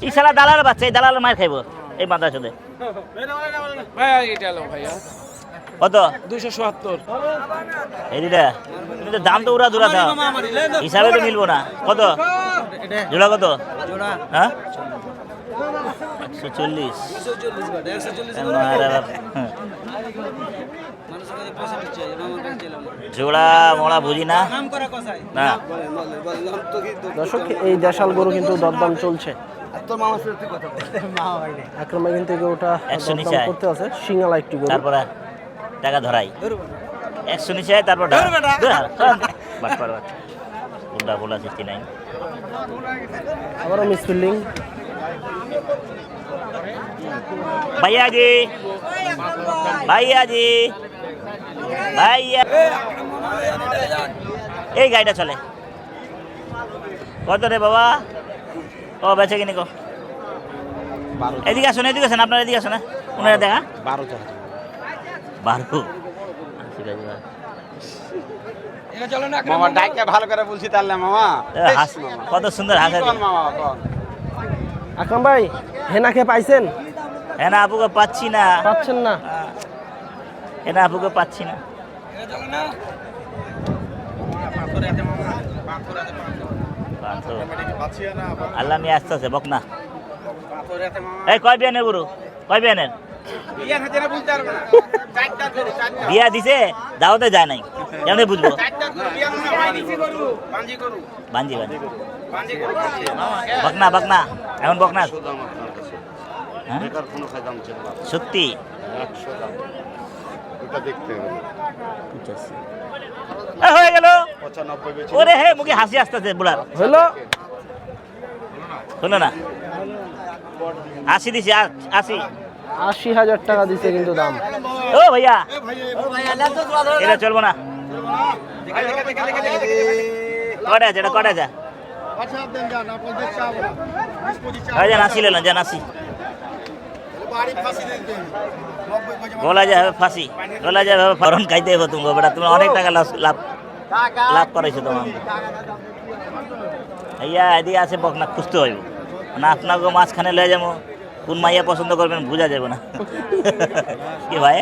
এই শালা দালাল বাচ্চা, এই দালাল মার খাইবো এই মাথা চোদে। কত? 270। এই দিদা কিন্তু দাম তো উড়া দুরা দাও, হিসাবে তো মিলবো না। কত জোড়া? কত হ্যাঁ? 140। জোড়া মোড়া বুঝি না না। দর্শক এই দেশাল গরু কিন্তু দরদাম চলছে। আকরাম ভাই কিন্তু গরুটা 100 দরদাম নিচে আয়। করতে আছে, সিঙ্গালা একটি গরু। তারপরে টাকা ধরাই 100 নিচে আয়, তারপর উল্টা বলা 69। আবারও মিসফিল্ডিং। भैया जी, भैया जी, भैया এই গাড়িটা চলে কত রে বাবা? ও বেচে কিনি কো? এদিকে আসুন, এদিকে আসুন, আপনার এদিকে আসুন না, উনারা দেখা 12। 12। মামা ডাইকে ভালো করে বলছি তাহলে মামা। কত সুন্দর হাসা। মামা কোন আকরাম ভাই হেনাকে পাইছেন? হ্যাঁ না, আপুকে পাচ্ছি না। পাচ্ছেন না? হ্যাঁ না, আপুকে পাচ্ছি না। আল্লাহ নিয়ে আসতেছে বক না। এই কয় বিয়ানের গুরু, কয় বিয়ানের? বিয়া দিছে, দাওতে যায় নাই, কেমনে বুঝবো? বাঞ্জি বাঞ্জি বকনা বকনা, এখন বকনা সত্যি। হয়ে গেল। ওরে হে, মুখে হাসি আসতেছে বুড়ার। হলো হলো না, 80 দিছি, 80। 80,000 টাকা দিছে কিন্তু দাম। ও ভাইয়া, এটা চলবো না। কটা আছে এটা? কটা আছে? যান 80 লেন, যান 80। গলা যাবে ফাঁসি, গলা যাবে ফরন খাইতে হবে তুমি বেটা। তুমি অনেক টাকা লাভ লাভ করাইছো তোমার। ইয়া এদিকে আছে বকনা, খুঁজতে হইব না। আপনাকে মাঝখানে লয়ে যাবো, কোন মাইয়া পছন্দ করবেন বোঝা যাবে না। কি ভাই,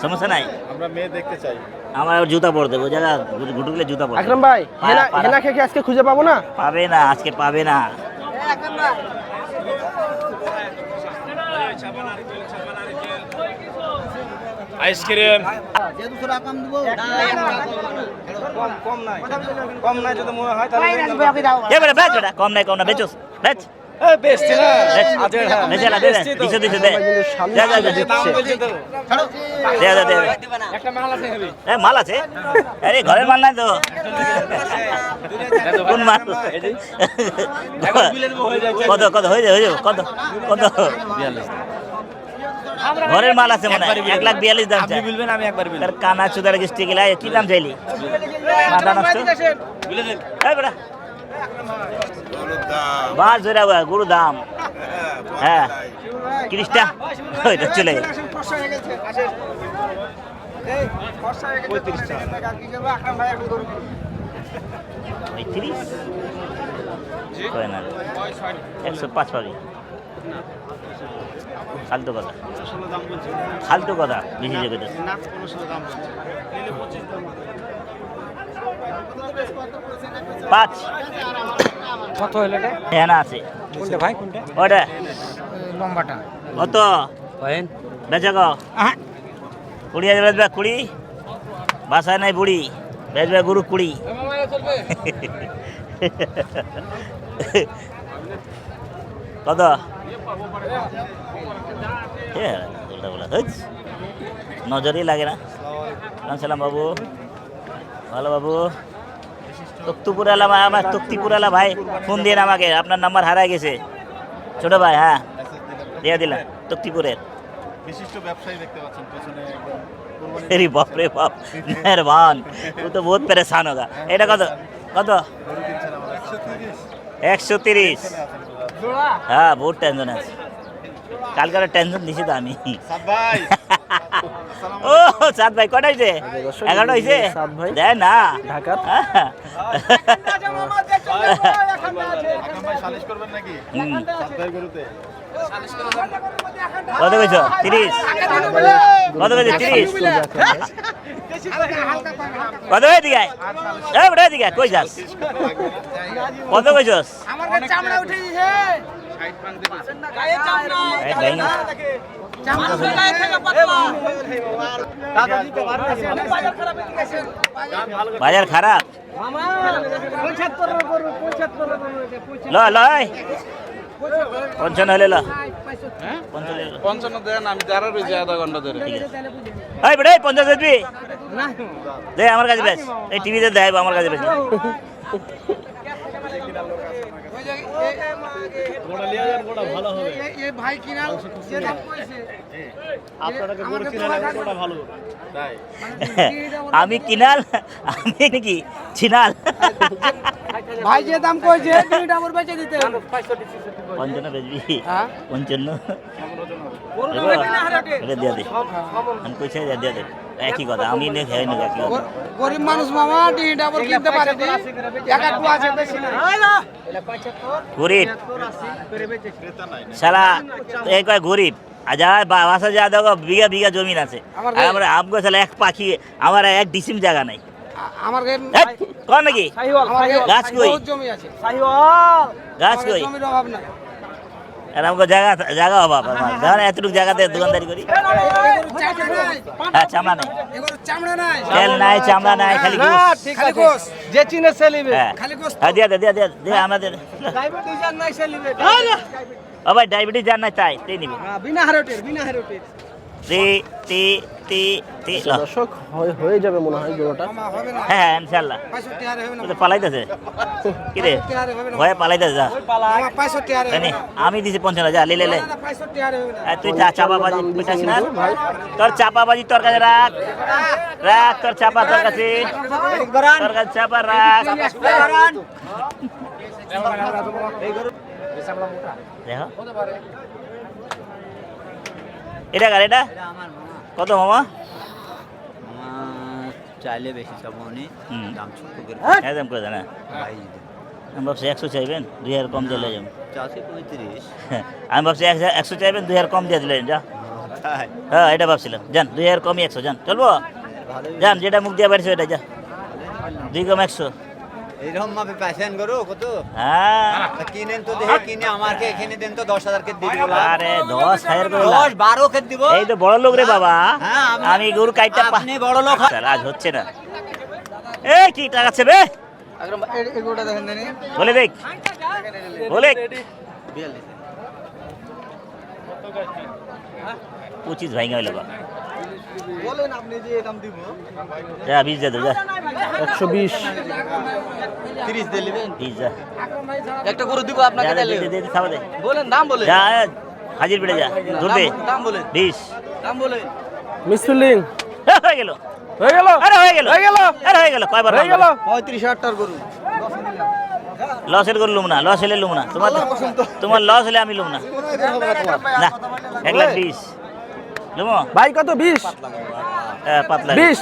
সমস্যা নাই, আমরা মেয়ে দেখতে চাই। আমার জুতা পরে দেবো, জায়গা ঘুটুকলে জুতা পরে। আকরাম ভাই হেনাকে কি আজকে খুঁজে পাবো না? পাবে না, আজকে পাবে না। আইসক্রিম কম নাই যদি মনে হয় তাহলে এবারে বেচ বেটা, কম নাই, কম না, বেচোস বেচ। বেচছি না বেচে না, দে দে, দিছে দিছে, দে কিন্তু সামনে যা যা যা, দে দে দে। একটা মাল আছে খাবি এ মাল আছে? আরে ঘরের মাল নাই তো। কোন মাল? কত কত হয়ে যাবে, হয়ে যাবে কত কত? 42। ঘরের মাল আছে মনে হয়, 1,42,000 দাম চাই। বলবেন আমি একবার বলি তার কানা চুদার গিস্টি গেলা কি দাম চাইলি? মাথা নষ্ট। এই বেটা বাস ধরে গরু দাম, হ্যাঁ 30টা ওইটা চলে গেল। 35 কয় না, 105 পাবি। ফালতু কথা, ফালতু কথা, বেশি জগতে 5। কত হলো এটা? হ্যাঁ না আছে কোনটা ভাই, কোনটা? ওটা লম্বাটা কত কয়েন? বেচা গো? 20,000 বেচবে। 20 বাসায় নাই বুড়ি, বেচবে গরু 20। কত? নজরই লাগে না। সালাম বাবু, ভালো বাবু। তক্তিপুরালা ভাই, আমার তক্তিপুরালা ভাই ফোন দিয়ে আমাকে, আপনার নাম্বার হারায় গেছে ছোট ভাই। হ্যাঁ দিয়ে দিলাম, তক্তিপুরের বিশিষ্ট ব্যবসায়ী দেখতে পাচ্ছেন পেছনে। अरे बाप रे बाप, मेहरबान, वो तो बहुत परेशान होगा। এটা কত কত? 130। হ্যাঁ বহুত টেনশন আছে, কালকার টেনশন দিছি তো আমি। ও সাত ভাই কটা হয়েছে? 11টা হয়েছে। দেয় না ঢাকা। হুম। কত কইছো 30 কত কইছো 30 কত কই দিকে এই বড় দিকে কই যাস কত কইছস আমার কাছে চামড়া উঠে দিছে এই দেই চামড়া গায়ে থেকে পাতলা বাজার খারাপ মামা 75 এর গরু 75 এর গরু ল ল 55 হলে ল 55 দেন আমি দাঁড়া রয়েছি আধা ঘন্টা ধরে এই বড় 50 দিবি দে আমার কাছে বেশ এই টিভিতে দেব আমার কাছে বেশ এই ভাই কিনাল যে দাম কইছে আপনাকে গরু কিনাল ওটা ভালো তাই আমি কিনাল আমি কি চিনাল ভাই যে দাম কইছে দুইটা মোর বেচে দিতে 55 বেচবি হ্যাঁ 55 গরু দেবো? বেচে না হারে এটা দিয়ে দে আমি কইছে দিয়ে দে একই কথা আমি নে খাই না একই কথা গরিব মানুষ মামা দুইটা মোর কিনতে পারে নি এক এক আছে বেশি না গরিব শালা এই কয় গরিব আজার 5,000 টাকা বিঘা বিঘা জমিন আছে আমার আর আমরা আমগো শালা এক পাখি আমার এক ডিসিম জায়গা নাই আমার হেৎ, কোন নাকি গাছ কই বহুত জমি আছে গাছ কই জমির অভাব নাই আর আমগো জায়গা জায়গা অভাব আমার ধর এতটুকু জায়গাতে দোকানদারি করি হ্যাঁ চামড়া নাই এগুলো চামড়া নাই তেল নাই চামড়া নাই খালি গোস খালি গোস যে চিনে সেলিবে হ্যাঁ খালি গোস হ্যাঁ দিয়ে দে দিয়ে দে দে আমাদের ডায়াবেটিস আর নাই সেলিবে ও ভাই ডায়াবেটিস জান নাই তাই তুই নিবি বিনা হারটের তি তি তি তি ল। দর্শক হয়ে যাবে মনে হয় গরুটা মামা হবে না হ্যাঁ ইনশাআল্লাহ 65 হারে হবে না ও তো পালাইতেছে কি রে 65 হারে হবে না ভয়ে পালাইতেছে যা মামা 65 হারে হবে জানি না আমি দিছি 55 যা লে লে লে না 65 হারে হবে না আর তুই চাপাবাজি বুঝাস না তোর চাপাবাজি তোর কাছে রাখ রাখ তোর চাপা তোর কাছে তোর কাছে চাপা রাখ দেখো এটা কার এটা কত মামা চাইলে বেশি চাবো উনি হুম দাম ছোট করে একদম করে দেন ভাই আমি ভাবছি 100 চাইবেন 2000 কম দিলে যাবেন চাষে 35 আমি ভাবছি 100 চাইবেন 2000 কম দিয়ে দিলেন যা তাই হ্যাঁ এটা ভাবছিলাম যান 2000 কমই 100 যান চলবো ভালোই যান যেটা মুখ দিয়ে বাড়ছে ওটা যা 2 কম 100 এইরকম মাপে পাইছেন গরু কত হ্যাঁ তা কিনেন তো দেখে কিনে আমাকে এখানে দেন তো 10,000 কে দিয়ে দিবো আরে 10,000 করে লাভ। 10-12 কে দিব এই তো বড় লোক রে বাবা হ্যাঁ, আমি গরু কাইটা আপনি বড় লোক হয়। আজ হচ্ছে না এই কি টাকাচ্ছে বে একদম এগুলোটা দেখেন দেনি বলে দেখ বলে 25 ভাঙা হইলো বা বলেন আপনি যে দাম দিব যা 20 দে যা 120 30 দিয়ে নেবেন 20 যা একটা গরু দিব যা, দে দে খাওয়া দে বলেন দাম বলেন যা হাজির বেড়ে যা দূর দে দাম বলেন 20 দাম বলেন মিসফিলিং হয়ে গেল হয়ে গেল আরে হয়ে গেল হয়ে গেল আরে হয়ে গেল কয়বার হয়ে গেল 35,000 টাকার গরু লসের করে লুম না লস হলে লুম না তোমার লস হলে আমি লুম না না 1,20,000 লুমো ভাই কত 20 পাতলা 20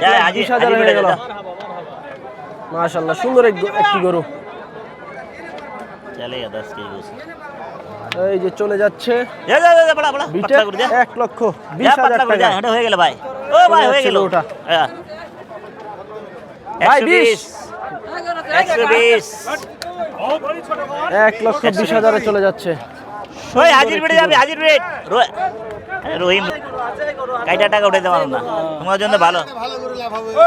যা, আজি 20,000 আজি হয়ে বেড়ে গেল যা। মাশাআল্লাহ সুন্দর একটি গরু চলে যা 10 কেজি গোস এই যে চলে যাচ্ছে যা যা যা বড় বড় বিটে পাতলা করে যা 1,20,000 পাতলা করে যা টাকা এটা হয়ে গেল ভাই ও ভাই হয়ে গেল ওটা। হ্যাঁ ভাই, 120 120 1,20,000 চলে যাচ্ছে ওই হাজির বেড়ে যাবে হাজির বেড়ে রহিম কাইটা টাকা উঠে দেওয়া না তোমার জন্য ভালো ভালো গরু লাভ হবে ও,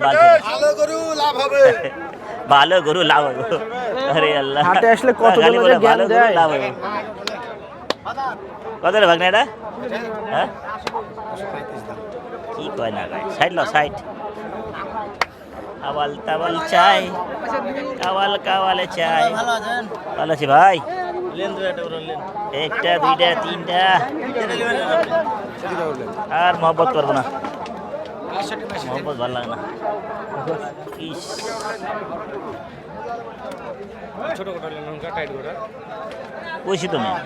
ভালো। ভালো গরু লাভ হবে ভালো গরু লাভ হবে আরে আল্লাহ হাটে আসলে কত খালি জনে বলে যে জ্ঞান ভালো গরু দেয়। লাভ হবে কত রে ভাগনা এটা হ্যাঁ কি কয় না কয় সাইড লো সাইড আওয়াল তাওয়াল চাই কাওয়াল কাওয়ালে চাই ভালো আছি ভাই একটা দুইটা তিনটা আর মহব্বত করবো না মহব্বত ভালো লাগে না ইস কইছি তো মেয়ে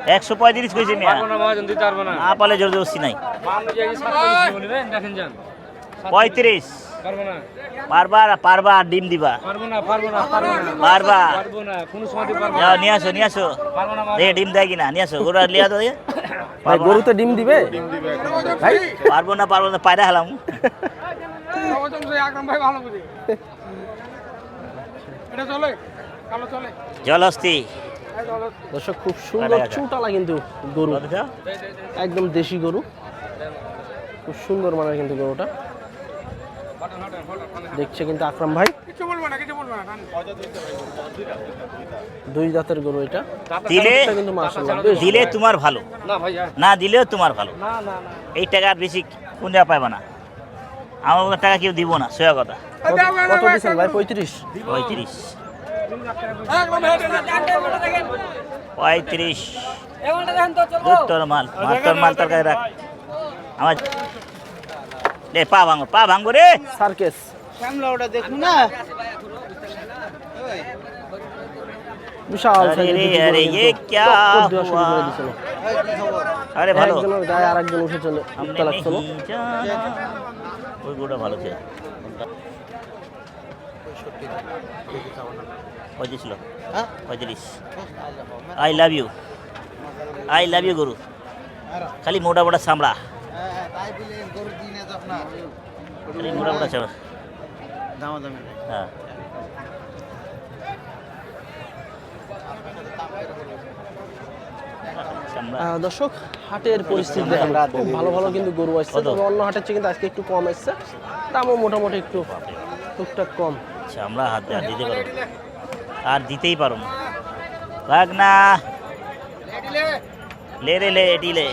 135 কইছি মেয়া না পালে জোর জবস্তি নাই 35 পারবো না পারবা আর ডিম দিবা পারবো না পারবা পারবো না কোনো সময় পারবো যাও নিয়ে আসো পারবো না দেখে ডিম দেয় কিনা নিয়ে আসো গরুটা লিয়া তো দেখে। ভাই গরুতে ডিম দিবে ভাই পারবো না পায়রা হেলাম আকরাম ভাই ভালো বুঝে এটা চলে কালো চলে জলহস্তি দর্শক খুব সুন্দর কাটা। চুটালা কিন্তু গরু একদম দেশি গরু খুব সুন্দর মানের কিন্তু গরুটা দেখছে কিন্তু আকরাম ভাই কিছু বলবো না দুই দাঁতের গরু এটা দিলে এটা কিন্তু মাশাআল্লাহ বেশ দিলে তোমার ভালো না ভাই না দিলেও তোমার ভালো না না এই টাকা আর বেশি কোন জায়গা পাইবা না আমার টাকা কেউ দিব না সোয়া কথা কত দিচ্ছেন ভাই 35 35 তোর মাল তরকারি রাখ আমার পা ভাঙবো রে সার্কেস বিশাল अरे size रे, এর अरे গরু ये কিন্তু क्या টক্কর দেওয়া শুরু हुआ? করে দিছিল। আরে ভালো একজনের গায়ে আরেকজন উঠে চলে উঠতে हमने লাগছিল नहीं जाना। ওই গোটা ভালো ছিল পঁয়ত্রিশ ছিল 35 আই লাভ ইউ গরু খালি মোটা মোটা চামড়া খালি মোটা মোটা চামড়া হ্যাঁ চামড়া দর্শক হাটের পরিস্থিতি দেখেন খুব ভালো ভালো কিন্তু গরু আসছে কত? তবে অন্য হাটের চেয়ে কিন্তু আজকে একটু কম আসছে দামও মোটামুটি একটু টুকটাক কম চামড়া হাত দিয়ে আর দিতে পারো না। আর দিতেই পারো না ভাগ না লে এটি লে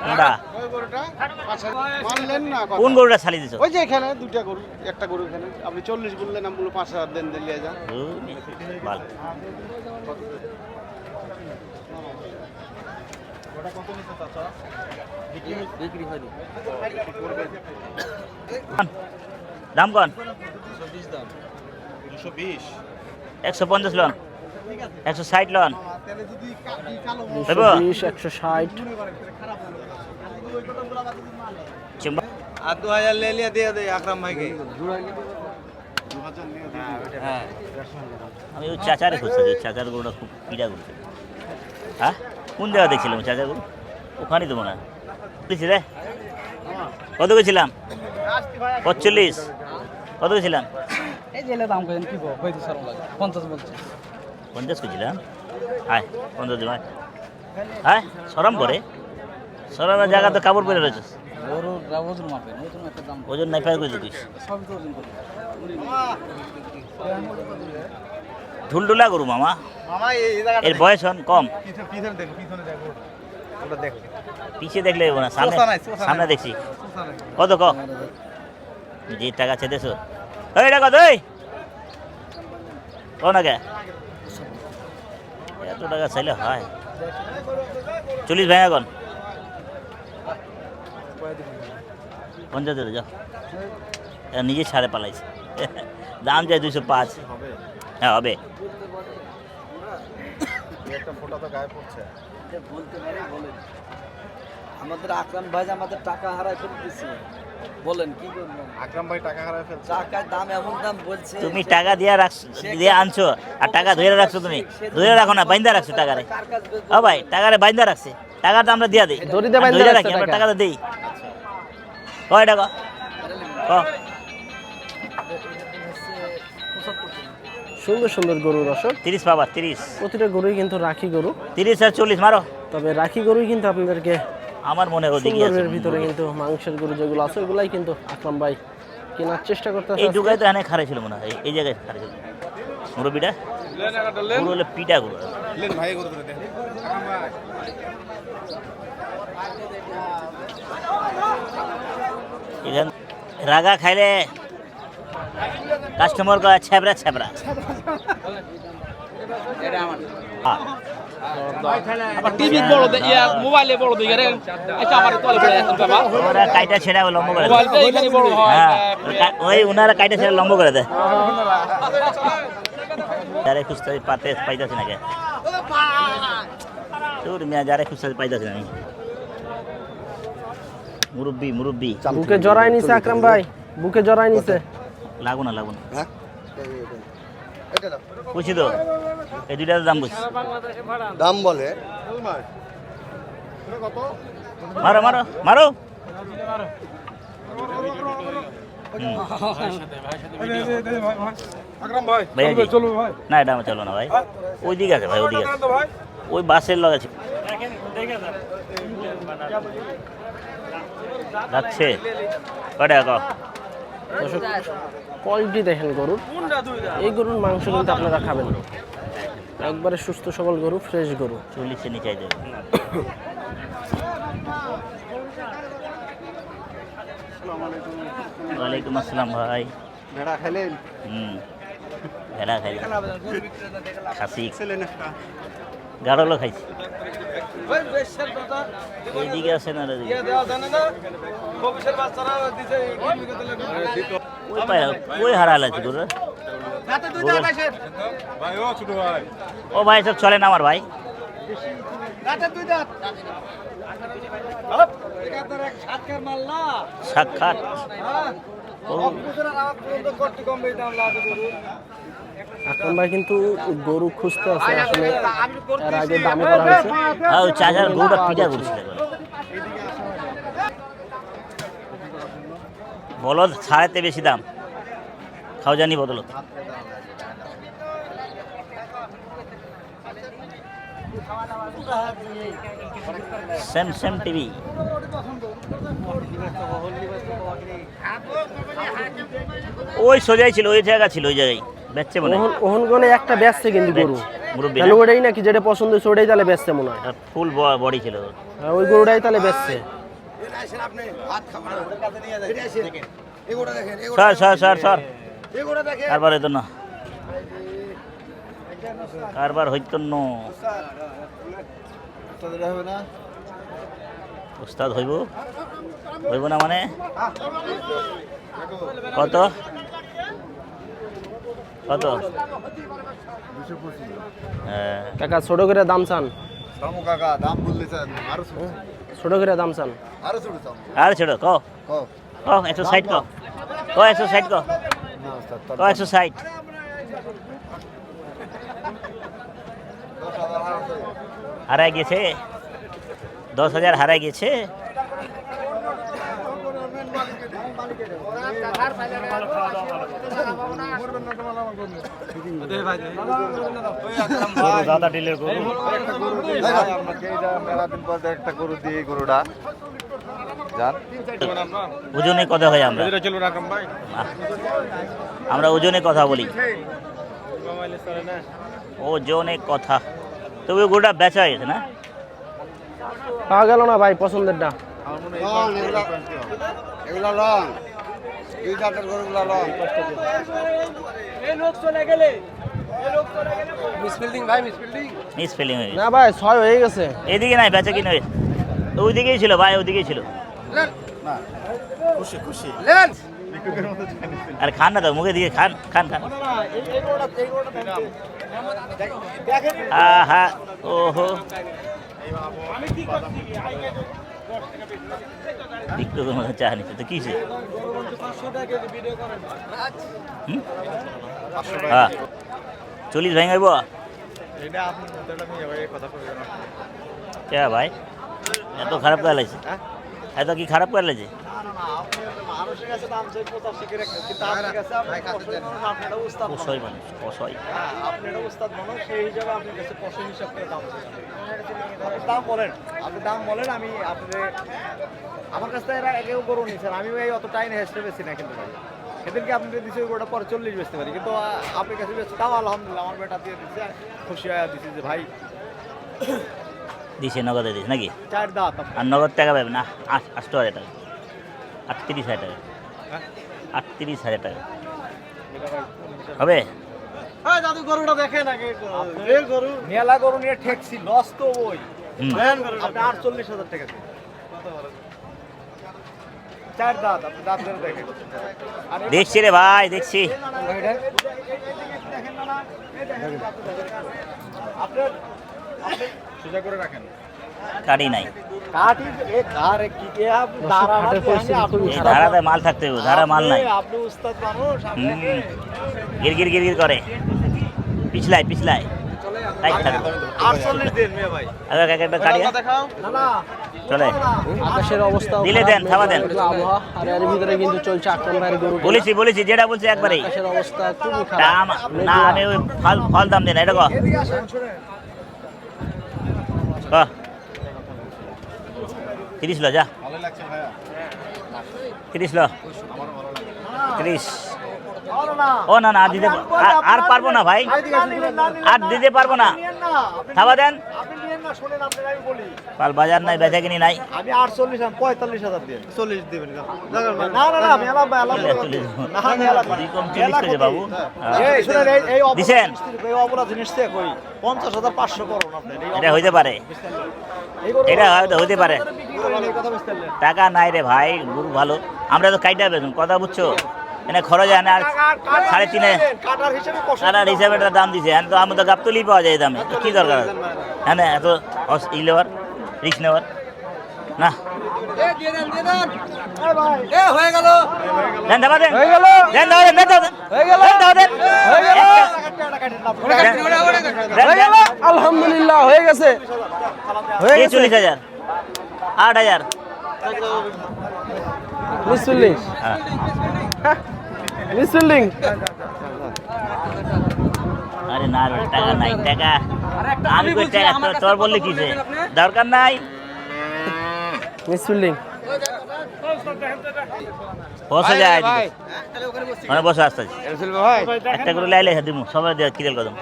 কোনটা মানলেন না কথা। কোন গরুটা ছালি দিছো ওই যে এখানে দুইটা গরু একটা গরু এখানে আপনি 40 বললেন আমি বললো 5,000 দেন দিলিয়ে যান ভালো দাম কন 220 150 লন 160 লন 220 160 চিম্বা আর 2000 ले लिया दे दे আকরাম ভাইকে আমি ওই চাচারে খুঁজছি চাচার গরুটা খুব পীড়া করছে হ্যাঁ কোন জায়গা দেখছিলাম চাচার গরু ওখানেই দেবো না দিচ্ছি রে কত গেছিলাম 45 কত গেছিলাম এই জেলে দাম করেন কি বল 50 বলছে 50 গেছিলাম হায় 50 দিন হ্যাঁ সরম করে সরমের জায়গা তো কাপড় পরে রয়েছে গরু ওজন মাপে ওজন একটা দাম ওজন নাই পাই কইছে তুই সব তো ওজন করে ঢুলঢুলা গরু মামা মামা এই জায়গাটা এর বয়স হন কম পিছনে দেখো ওটা দেখো পিছিয়ে দেখলে হইব না সামনে চোষা নাই, চোষা নাই। সামনে দেখছি কত ক যে টাকা ছেদেছো এই টাকা কত এই ক না কে এত টাকা চাইলে হয় 40 ভাঙা কন 50 দে যাও এ নিজে ছাড়ে পালাইছে দাম যায় 205 হ্যাঁ হবে একটা ফোঁটা তো গায়ে পড়ছে বলতে পারে বলেন আমাদের আকরাম ভাই আমাদের টাকা হারাই ফেলে দিচ্ছে বলেন কি করবেন আকরাম ভাই টাকা হারায় ফেলছে টাকার দাম এমন দাম বলছে তুমি টাকা দিয়ে রাখছো দিয়ে আনছো আর টাকা ধরে রাখছো তুমি ধরে রাখো না বাইন্দা রাখছো টাকারে কার কাছ থেকে ও ভাই টাকারে বাইন্দা রাখছে টাকাটা আমরা দিয়া দিই দড়িতে বাইন্দা ধরে রাখছে রাখি আমরা টাকা। টাকাটা দেই কয় টাকা ক সুন্দর সুন্দর গরু দর্শক 30 পাবা 30 প্রতিটা গরুই কিন্তু রাখি গরু 30 আর 40 মারো তবে রাখি গরুই কিন্তু আপনাদেরকে আমার মনে ওদিকে আছে সুন্দরের ভিতরে কিন্তু মাংসের গরু যেগুলো আছে ওগুলাই কিন্তু আকরাম ভাই কেনার চেষ্টা করতেছে এই ডুগাই তো এখানে খারাপ ছিল মনে হয় এই জায়গায় খারাপ ছিল মুরব্বিটা লেন একটা লেন পুরো হলো পিটা গুলো লেন ভাই গরু করে দেন এখান রাগা খাইলে কাস্টমার কা ছ্যাবরা ছ্যাবরা হ্যাঁ টিভি বড় দে ইয়া মোবাইলে বড় দিকে রে আচ্ছা আমার তোলে পড়ে যাচ্ছে বাবা ওরা কাইটা ছেড়া লম্ব করে দেয় মোবাইলটা এখানে বড় হয় হ্যাঁ ওই উনারা কাইটা ছেড়া লম্ব করে দেয় যারে খুঁজতে পাতে পাইতাছি না কে তোর মিয়া যারে খুঁজতে পাইতাছি না আমি মুরব্বি মুরব্বি বুকে জড়াই নিছে আকরাম ভাই, বুকে জড়াই নিছে। লাগো না বুঝছি তো, এই দুইটার দাম বুঝছি। দাম বলে মারো মারো মারো। ভাই না এটা চলো না ভাই, ওই দিকে আছে ভাই, ওইদিকে আছে, ওই বাসের লগে আছে যাচ্ছে। কটা কো দর্শক কোয়ালিটি দেখেন গরুর, এই গরুর মাংস কিন্তু আপনারা খাবেন না, একবারে সুস্থ সবল গরু, ফ্রেশ গরু। 40 নিচে দেবে। ওয়ালাইকুম আসসালাম ভাই। ভেড়া খেলেন? ভেড়া খাই, খাসি গাড়লো খাইছি। এইদিকে আছে না ওই হারাল আছে গরু। ও ভাই সব চলে না আমার ভাই। সাক্ষাৎ আকরাম ভাই কিন্তু গরু খুঁজতে আছে, আসলে এর আগে দাম করা হয়েছে। ওই চাচার গরুটা পিঠা করছিল। বলদ ছাড়াতে বেশি দাম, খাও জানি বদলত। সেম টিভি ওই সোজাই ছিল, ওই জায়গা ছিল, ওই জায়গায় বেচছে মনে হয়। ওহন গনে একটা বেচছে কিন্তু গরু, মুরব্বি তাহলে ওটাই নাকি যেটা পছন্দ হয়েছে ওটাই তাহলে বেচছে মনে হয়। ফুল বডি ছিল। হ্যাঁ, ওই গরুটাই তাহলে বেচছে। সর কারবার হইতো না, কারবার হইতো না। উস্তাদ হইব না মানে কত কত? কাকা ছোট করে দাম চান, কাকা দাম বললেছেন আরো ছোট করে দাম চান। আর ছোট ক 160 ক 160 ক 160 হারাই গেছে, 10,000 হারাই গেছে। দাদা ডিলের গরু একটা গরু দিয়ে গরুটা ওজনে কথা হয়, আমরা ওজনে কথা বলি, ওজনে কথা। তবে গরুটা বেচা হয়ে গেছে না, পাওয়া গেল না ভাই পছন্দেরটা। এগুলা লং, দুই দাঁতের গরুগুলা লং। মিসফিলিং হয়ে গেছে। না ভাই 6 হয়ে গেছে। এদিকে নাই বেচা কিনে, ওইদিকেই ছিল ভাই, ওইদিকেই ছিল। আর খান না তো, মুখে দিকে খান খান খান। আহা ওহো বিক্রি মধ্যে চা নিচ্ছে তো কিসে? হ্যাঁ 40 ভেঙাইব কে ভাই? এত খারাপ করে লাগছে, এত কি খারাপ করে লাগছে? অসহায় মানুষ, অসহায়। আমি আমার কাছ থেকে আগেও গরু নিয়েছেন, আমি এই অত টাইম হেসতে বেশি না, কিন্তু সেদিনকে আপনি দিচ্ছে ওটা পরে 40 বেচতে পারি, কিন্তু আপনার কাছে বেচতে তাও আলহামদুলিল্লাহ আমার বেটা দিয়ে দিচ্ছে, খুশি হয়ে দিচ্ছে যে ভাই দিছে নগদে দিস নাকি? 4 দাঁত। আর নগদ টাকা পাবেন না? 8,000 টাকা, 38,000 টাকা, 38,000 টাকা হবে। দাদু গরুটা দেখেন আগে, গরু মেলা গরু নিয়ে ঠেকছি, লস তো ওই আপনি 48,000 টাকা 4 দাঁত, আপনি দাঁত ধরে দেখেন। দেখছি রে ভাই, দেখছি। আপনার সোজা করে রাখেন, কাটি নাই। কাটি এ ধারে কি এ আপ দাঁড়া হাটের পরিস্থিতি খুবই এই খারাপ। ধারাতে মাল থাকতে হবে, ধারা মাল নাই। আপনি উস্তাদ মানুষ গিরগির গিরগির করে, পিছলাই পিছলাই টাইট থাকবে। 48 দিন মেয়ে ভাই আগে একটা কাটিয়া দেখাও না না চলে। আকাশের অবস্থা দিলে দেন, থাবা দেন। আবহাওয়া আর এর ভিতরে কিন্তু চলছে আকরাম ভাইয়ের গরু কেনা। বলেছি যেটা বলছি একবারেই। আকাশের অবস্থা খুবই তা খারাপ। না আমি ওই ফল দাম দেন, এটা কো এদিকে আসেন শুনেন 30 লো যা, ভালো লাগছে ভাইয়া 30 লো 30। আর না ও না না আর দিতে আর পারবো না ভাই, এদিকে আসেন শুনেন, না নিলে আর দিতে পারবো না। নিয়েন না আপনি থাবা দেন। আপনি নিয়েন না শুনেন আপনাকে আমি বলি কাল বাজার নাই, বেচা কিনি নাই। আমি 48 আমি 45,000 দিয়ে 40 দিবেন না না না মেলা মেলা না মেলা দুই কম 40 করে বাবু। এই শুনেন এই দিছেন? এই অপরাধ জিনিস থেকে কই 50,500 করুন আপনি এটা হইতে পারে, এটা হয়তো হইতে পারে। বিক্রি করেন এই কথা বুঝতে পারলেন টাকা নাই রে ভাই, গরু ভালো। আমরা তো কাইটা বেচুন, কথা বুঝছো? এনে খরচ আনে আর 3.5 কাটার হিসেবে কষ্ট কাটার হিসাবে একটা দাম দিছে। এখন তো আমি তো গাবতলি পাওয়া যায় এই দামে, তো কি দরকার আছে? হ্যাঁ না এত ই নেওয়ার, রিস্ক নেওয়ার না। দেন দাবা দেন, দেন দাও দেন, দেন দাও দেন, দেন দাও দেন, দেন, দেন। আলহামদুলিল্লাহ হয়ে গেছে, হয়ে গেছে। 40,000 8,000। মিসফিল্ডিং হ্যাঁ মিসফিল্ডিং। আরে না রে, টাকা নাই, টাকা আমি কই টাকা তোর বললি কিসে? দরকার নাই। মিসফিল্ডিং বসে যায় মানে বসে আসতে একটা করে লাইলে দিমু সবাই দিয়ে কিরেল কদম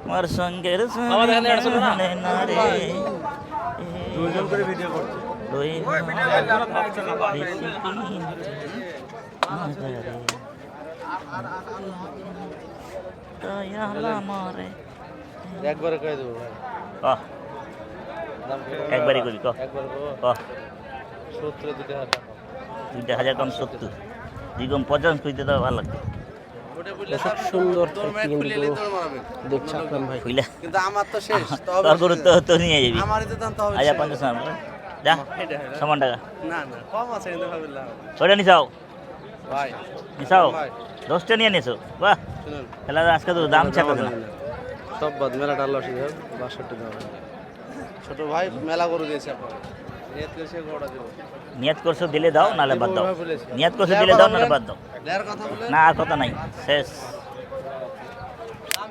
আমার সঙ্গে দুজন করে ভিডিও করছে একবারে কয়ে দেবো ভাই একবারই করি একবার ক 70 2,000 কম 70 দুই কম 50 কইতে তো ভালো লাগতো। দর্শক সুন্দর একটি কিন্তু গরু দেখছে আকরাম ভাই। কইলা কিন্তু আমার তো শেষ তোর গরু তো নিয়ে যাবি। আমারই তো দাম তো হবে আচ্ছা 50 টাকা যা সমান টাকা না না কম আছে কিন্তু ভাবিলাম ওইটা নিছাও ভাই নিছাও ভাই 10টা নিয়ে নিছো বাহ। শুনুন তাহলে আজকে তো দাম ছাড়তেছে না। সব বাদ মেলাটা আল্লাহ শুধু 62 দাম ছোট ভাই মেলা করে দিয়েছে আপনার নিয়ত করেছে গোড়া দেব নিয়ত করছো দিলে দাও নালে বাদ দাও, নিয়ত করছো দিলে দাও নালে বাদ দাও। দেয়ার কথা বলে না আর কথা নাই, শেষ।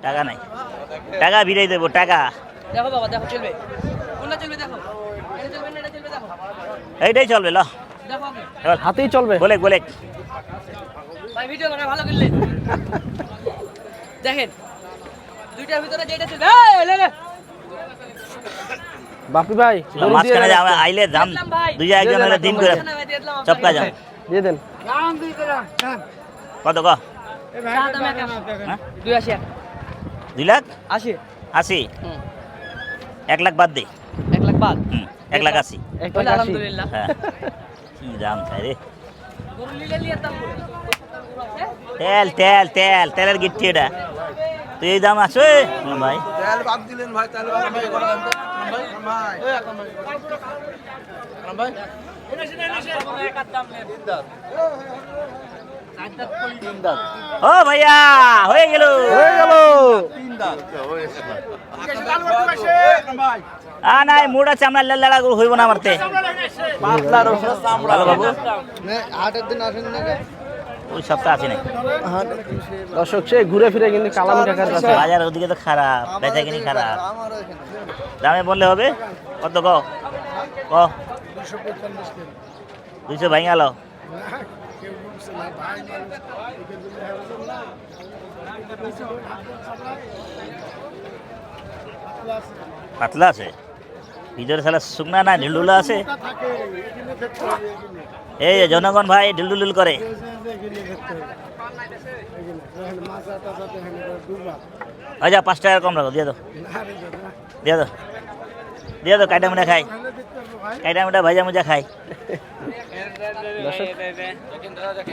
টাকা নাই, টাকা ভিড়াই দেবো টাকা। দেখো বাবা দেখো চলবে কোনটা চলবে দেখো এটা চলবে না এটা চলবে দেখো এইটাই চলবে ল দেখো আপনি এবার হাতেই চলবে। বলে বলে ভাই ভিডিও করে ভালো করলে দেখেন দুইটার ভিতরে যেটা চলবে এই লে লে বাপি ভাই গরু দিয়ে মাঝখানে দেন আমরা একটা। আইলে দাম দেখলাম ভাই। দুই একজন হলে দিন করে চপকা যান। দিয়ে দেন। কত ক হ্যাঁ 82 2 লাখ 80 80 হুম 1 লাখ বাদ দে। 1 লাখ বাদ 1 লাখ 80। এক বলে লাখ 80। আলহামদুলিল্লাহ হ্যাঁ কি দাম চাই রে। গরু লিলে লিয়ে দাম তেলের গিট্টি এটা তুই এই দাম আছে ভাই। তেল বাদ দিলেন ভাই, তেল বাদ ভাই করা ভাই ও ভাইয়া হয়ে গেল হয়ে গেল। নাই মোটা চামড়া লেলা গরু হইব না মারতে ভালো বাবু হাটের দিন আসেন না ওই সপ্তাহ আছে নাই। দর্শক সে ঘুরে ফিরে কিন্তু কালাম কাকার কাছে। বাজার ওদিকে তো খারাপ, বেচা কিনি খারাপ। দামে বললে হবে কত ক 200 ভাই গেল। পাতলা আছে ভিতরে সালা শুকনা না ঢিলঢুলা আছে। এই যে জনগণ ভাই ঢিলঢুল করে। আচ্ছা 5 টাকা কম রাখো, দিয়ে দাও দিয়ে দাও কাইটা মুটা খাই, কাইটা মুটা ভাজা মুজা খাই। দর্শক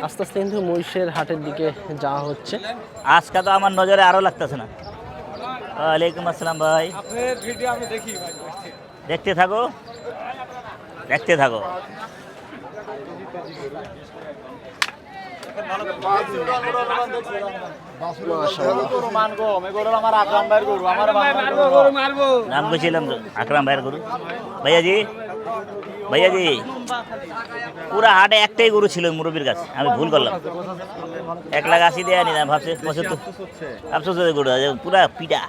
আস্তে আস্তে কিন্তু মহিষের হাটের দিকে যাওয়া হচ্ছে। আজকে তো আমার নজরে আরো লাগতেছে না। ওয়ালাইকুম আসসালাম ভাই। আপনার ভিডিও আমি দেখি ভাই। দেখতে থাকো, দেখতে থাকো। নাম কইছিলাম তো, আকরাম ভাইয়ের গরু। ভাইয়াজি, ভাইয়াজি, পুরা হাটে একটাই গরু ছিল মুরব্বীর কাছে, আমি ভুল করলাম। 1,80,000 দেয়া নি না, ভাবছে 75। আফসোস হয়ে গরু পুরা পিটা।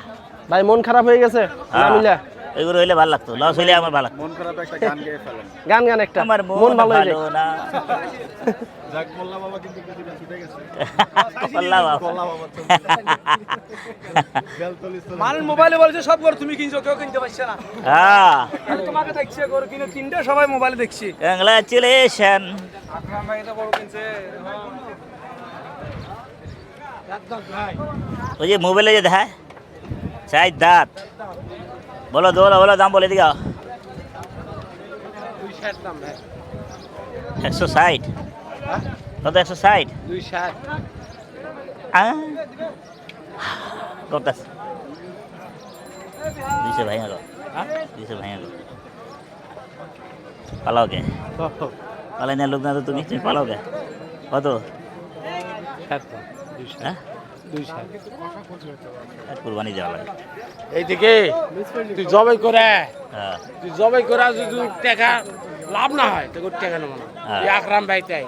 ভাই মন খারাপ হয়ে গেছে না মিলা? ওই গরু হইলে ভালো লাগতো, লস হইলে আমার ভালো লাগতো। মন খারাপ একটা গান গেয়ে ফেলেন। গান গান একটা, আমার মন ভালো হয়ে যায়। না। যাক মোল্লা বাবা কিন্তু কিছুটা ছুটে গেছে। আল্লাহ বাবা। মানুষ মোবাইলে বলছে সব গরু তুমি কিনছো, কেউ কিনতে পারছে না। হ্যাঁ, আমি তোমাকে দেখছি গরু কিনে তিনটা, সবাই মোবাইলে দেখছি। কংগ্রাচুলেশন। আকরাম ভাই তো বড় কিনছে। ওই যে মোবাইলে যে দেখায় চাই দাঁত, বলো বলো বলো, দাম বলে দিও। 160। কত 160? 260। করতেছে 200 ভাই গো, 200 ভাই গো। পালাও কে? পালাই না লোক না তো, তুমি তুমি পালাও কে? কত? হ্যাঁ, 200 কুরবানি দেওয়া লাগে। এইদিকে তুই জবাই করে, হ্যাঁ, তুই জবাই করে যদি টাকা লাভ না হয় তো টাকা নেবো না। হ্যাঁ। এই আকরাম ভাই তাই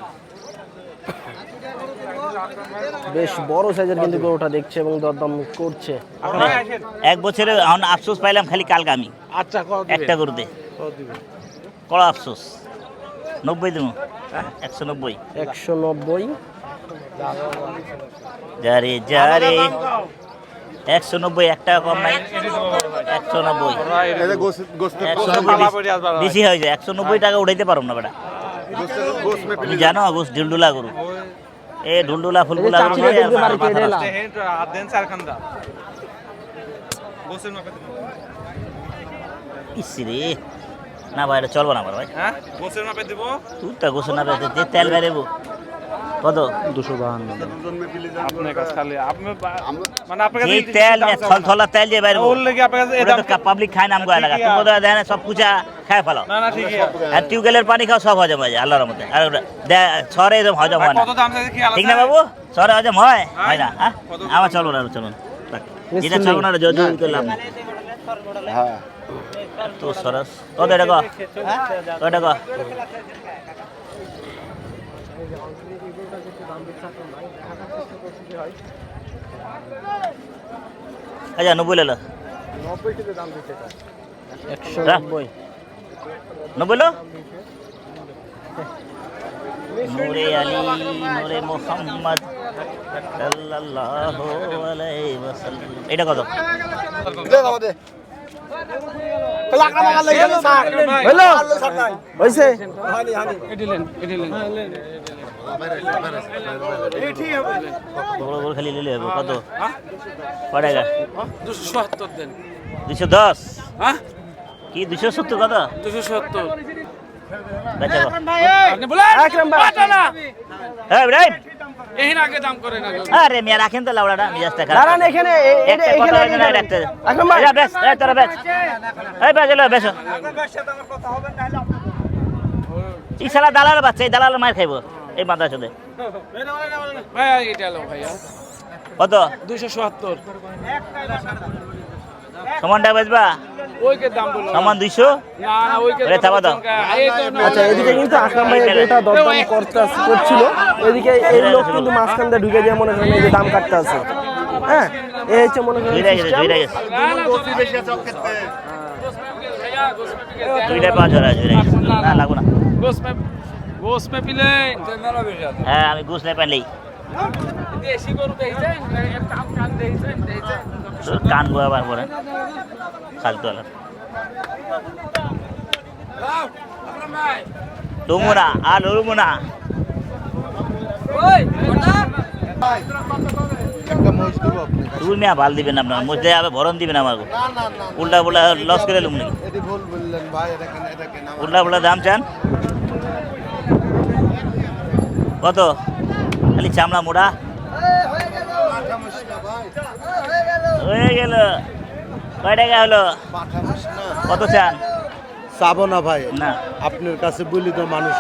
বেশ বড় সাইজের কিন্তু গরুটা দেখছে এবং দরদাম করছে। এক বছরে এখন আফসোস পাইলাম খালি কালকে আমি আচ্ছা একটা গরুতে, কড়া আফসোস। 90 দেবো, 190। 190। যারে যারে 190, একটা কম নাই। 190 বেশি হয়ে যায়। 190 টাকা উঠাইতে পারো না বেটা, তুমি জানো? গোস ঢুলডুলা গরু, এ ঢুলডুলা ফুলগুলা গরু চাচিরে দেখতে পারি কে রেলা। ইসরে না ভাই, এটা চলবো না আমার ভাই। হ্যাঁ, গোসের মাপে দেব। তুইটা গোসল না পেতে যে তেল বেরেবো। কত? 252। আপনার কাছে খালি আপনি মানে আপনার যে তেল থলথলা তেল যে বেরেবো, ওর লাগি আপনার কাছে এই দাম। পাবলিক খায় নাম গোয়া লাগা। তুমি তো দেন সব কুচা খায় ফেলো। না না ঠিকই আছে। আর টিউবওয়েলের পানি খাও, সব হজম হয়ে যায় আল্লাহর মধ্যে। আর ছড়ে এরকম হজম হয় না, কত দাম চাইছে কি আলাদা? ঠিক না বাবু? ছড়ে হজম হয় হয় না? হ্যাঁ, আমার চলবো না, চলুন। যেটা চলবো না যদি করলাম তো সরস। কত এটা কো? কয়টা কো? আচ্ছা 90 লো। 190। 90 লো। নূরে আলী নূরে মুহাম্মদ সাল্লাল্লাহু আলাইহি ওয়াসাল্লাম। এটা কত? হ্যালো হইছে? বড় বড় খালি নিলে হবে। কত? কয় টাকা? 270 দেন। 210। হ্যাঁ, কি 270? কত? 270। বেচা কো? আপনি বলেন আকরাম ভাই পাটা না। হ্যাঁ ইব্রাহিম, এহিন আগে দাম করে না। আরে মিয়া রাখেন তো লাউড়াটা, মিজাজটা খারাপ। দাঁড়ান এখানে, একটা কথা হইছে না রাখতে। আকরাম ভাই এই বেচ, এই তোরা বেচ। এই বেচ, এলো বেচো। এই শালা দালাল বাচ্চা, এই দালাল মার খাইবো এই মাদ্রাসাতে। ভাই এটা লো ভাইয়া। কত? 270। সমানটা বেচবা? ওইকে দাম বলো। সমান 200? না না ওইকে আরে থাবা দাও। আচ্ছা এদিকে কিন্তু আকরাম ভাই এটা দরদাম করছিল, এদিকে এই লোক কিন্তু মাঝখান দিয়ে ঢুকে দিয়ে মনে করেন এই যে দাম কাটতে আছে। হ্যাঁ, এই হচ্ছে মনে করেন দুইটা গেছে, system। দুইটা গেছে। দুইটা 5 হাজার আছে। না লাগবো না। গোস মে পিলে হ্যাঁ, আমি ঘুষ নাই পাইলেই দেশি গরু দেইছেন, কান দেইছেন। তোর কান গোয়াবার পরে ফালতু আলাপ। ডুমুনা আর ডুমুনা তুই মিয়া ভাল দিবেন আপনার মধ্যে আবার ভরণ দিবেন আমাকে। উল্টা পুল্টা লস করে লুম নাকি? উল্টা পুল্টা দাম চান কত? খালি চামড়া মোড়া হয়ে গেল। কয় টাকা হলো? কত চান? চাবো না ভাই, না আপনার কাছে বলি তো মানুষ